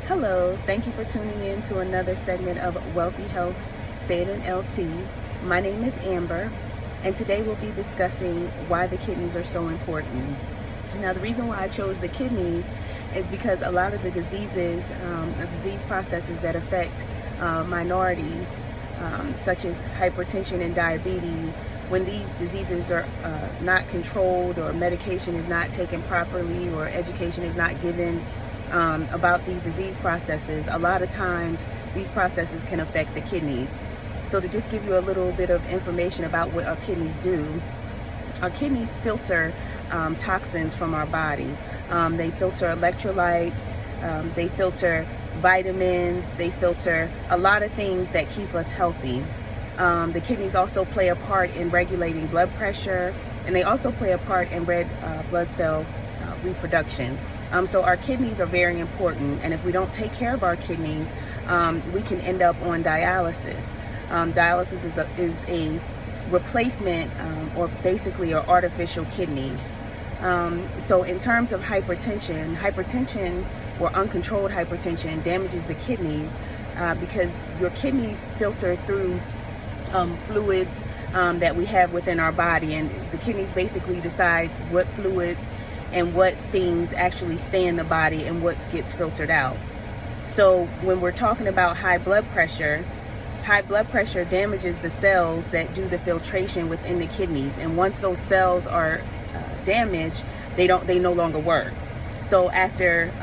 Hello, thank you for tuning in to another segment of Wealthy Health's Say It in LT. My name is Amber, and today we'll be discussing why the kidneys are so important. Now, the reason why I chose the kidneys is because a lot of the disease processes that affect minorities, such as hypertension and diabetes, when these diseases are not controlled, or medication is not taken properly, or education is not given about these disease processes, a lot of times these processes can affect the kidneys. So to just give you a little bit of information about what our kidneys do, our kidneys filter toxins from our body. They filter electrolytes, they filter vitamins, they filter a lot of things that keep us healthy. The kidneys also play a part in regulating blood pressure, and they also play a part in red blood cell reproduction. So our kidneys are very important, and if we don't take care of our kidneys, we can end up on dialysis. Dialysis is a replacement or basically an artificial kidney. So in terms of hypertension or uncontrolled hypertension damages the kidneys because your kidneys filter through fluids that we have within our body, and the kidneys basically decides what fluids and what things actually stay in the body and what gets filtered out. So when we're talking about high blood pressure damages the cells that do the filtration within the kidneys, and once those cells are damaged, they no longer work. So after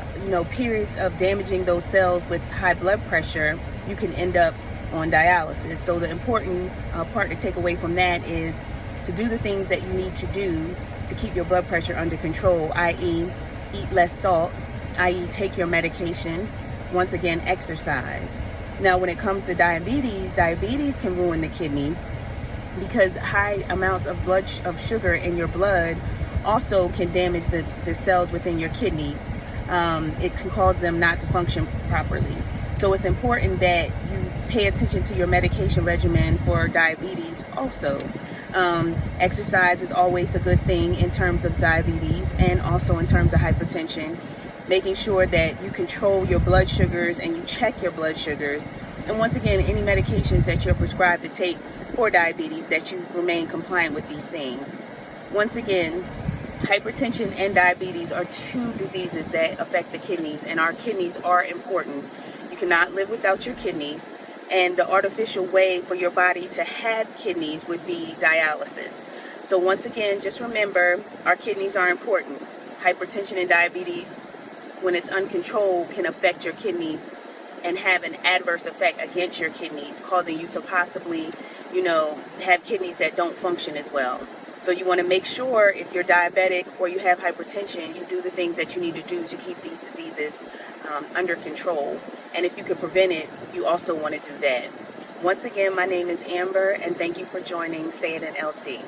periods of damaging those cells with high blood pressure, you can end up on dialysis. So the important part to take away from that is to do the things that you need to do to keep your blood pressure under control, i.e. eat less salt, i.e. take your medication, once again exercise. Now when it comes to diabetes can ruin the kidneys because high amounts of sugar in your blood also can damage the cells within your kidneys. It can cause them not to function properly. So it's important that you pay attention to your medication regimen for diabetes also. Exercise is always a good thing in terms of diabetes and also in terms of hypertension. Making sure that you control your blood sugars and you check your blood sugars. And once again, any medications that you're prescribed to take for diabetes, that you remain compliant with these things. Once again, hypertension and diabetes are two diseases that affect the kidneys, and our kidneys are important. You cannot live without your kidneys. And the artificial way for your body to have kidneys would be dialysis. So once again, just remember, our kidneys are important. Hypertension and diabetes, when it's uncontrolled, can affect your kidneys and have an adverse effect against your kidneys, causing you to possibly, have kidneys that don't function as well. So you want to make sure if you're diabetic or you have hypertension, you do the things that you need to do to keep these diseases under control. And if you can prevent it, you also want to do that. Once again, my name is Amber, and thank you for joining Say It in LT.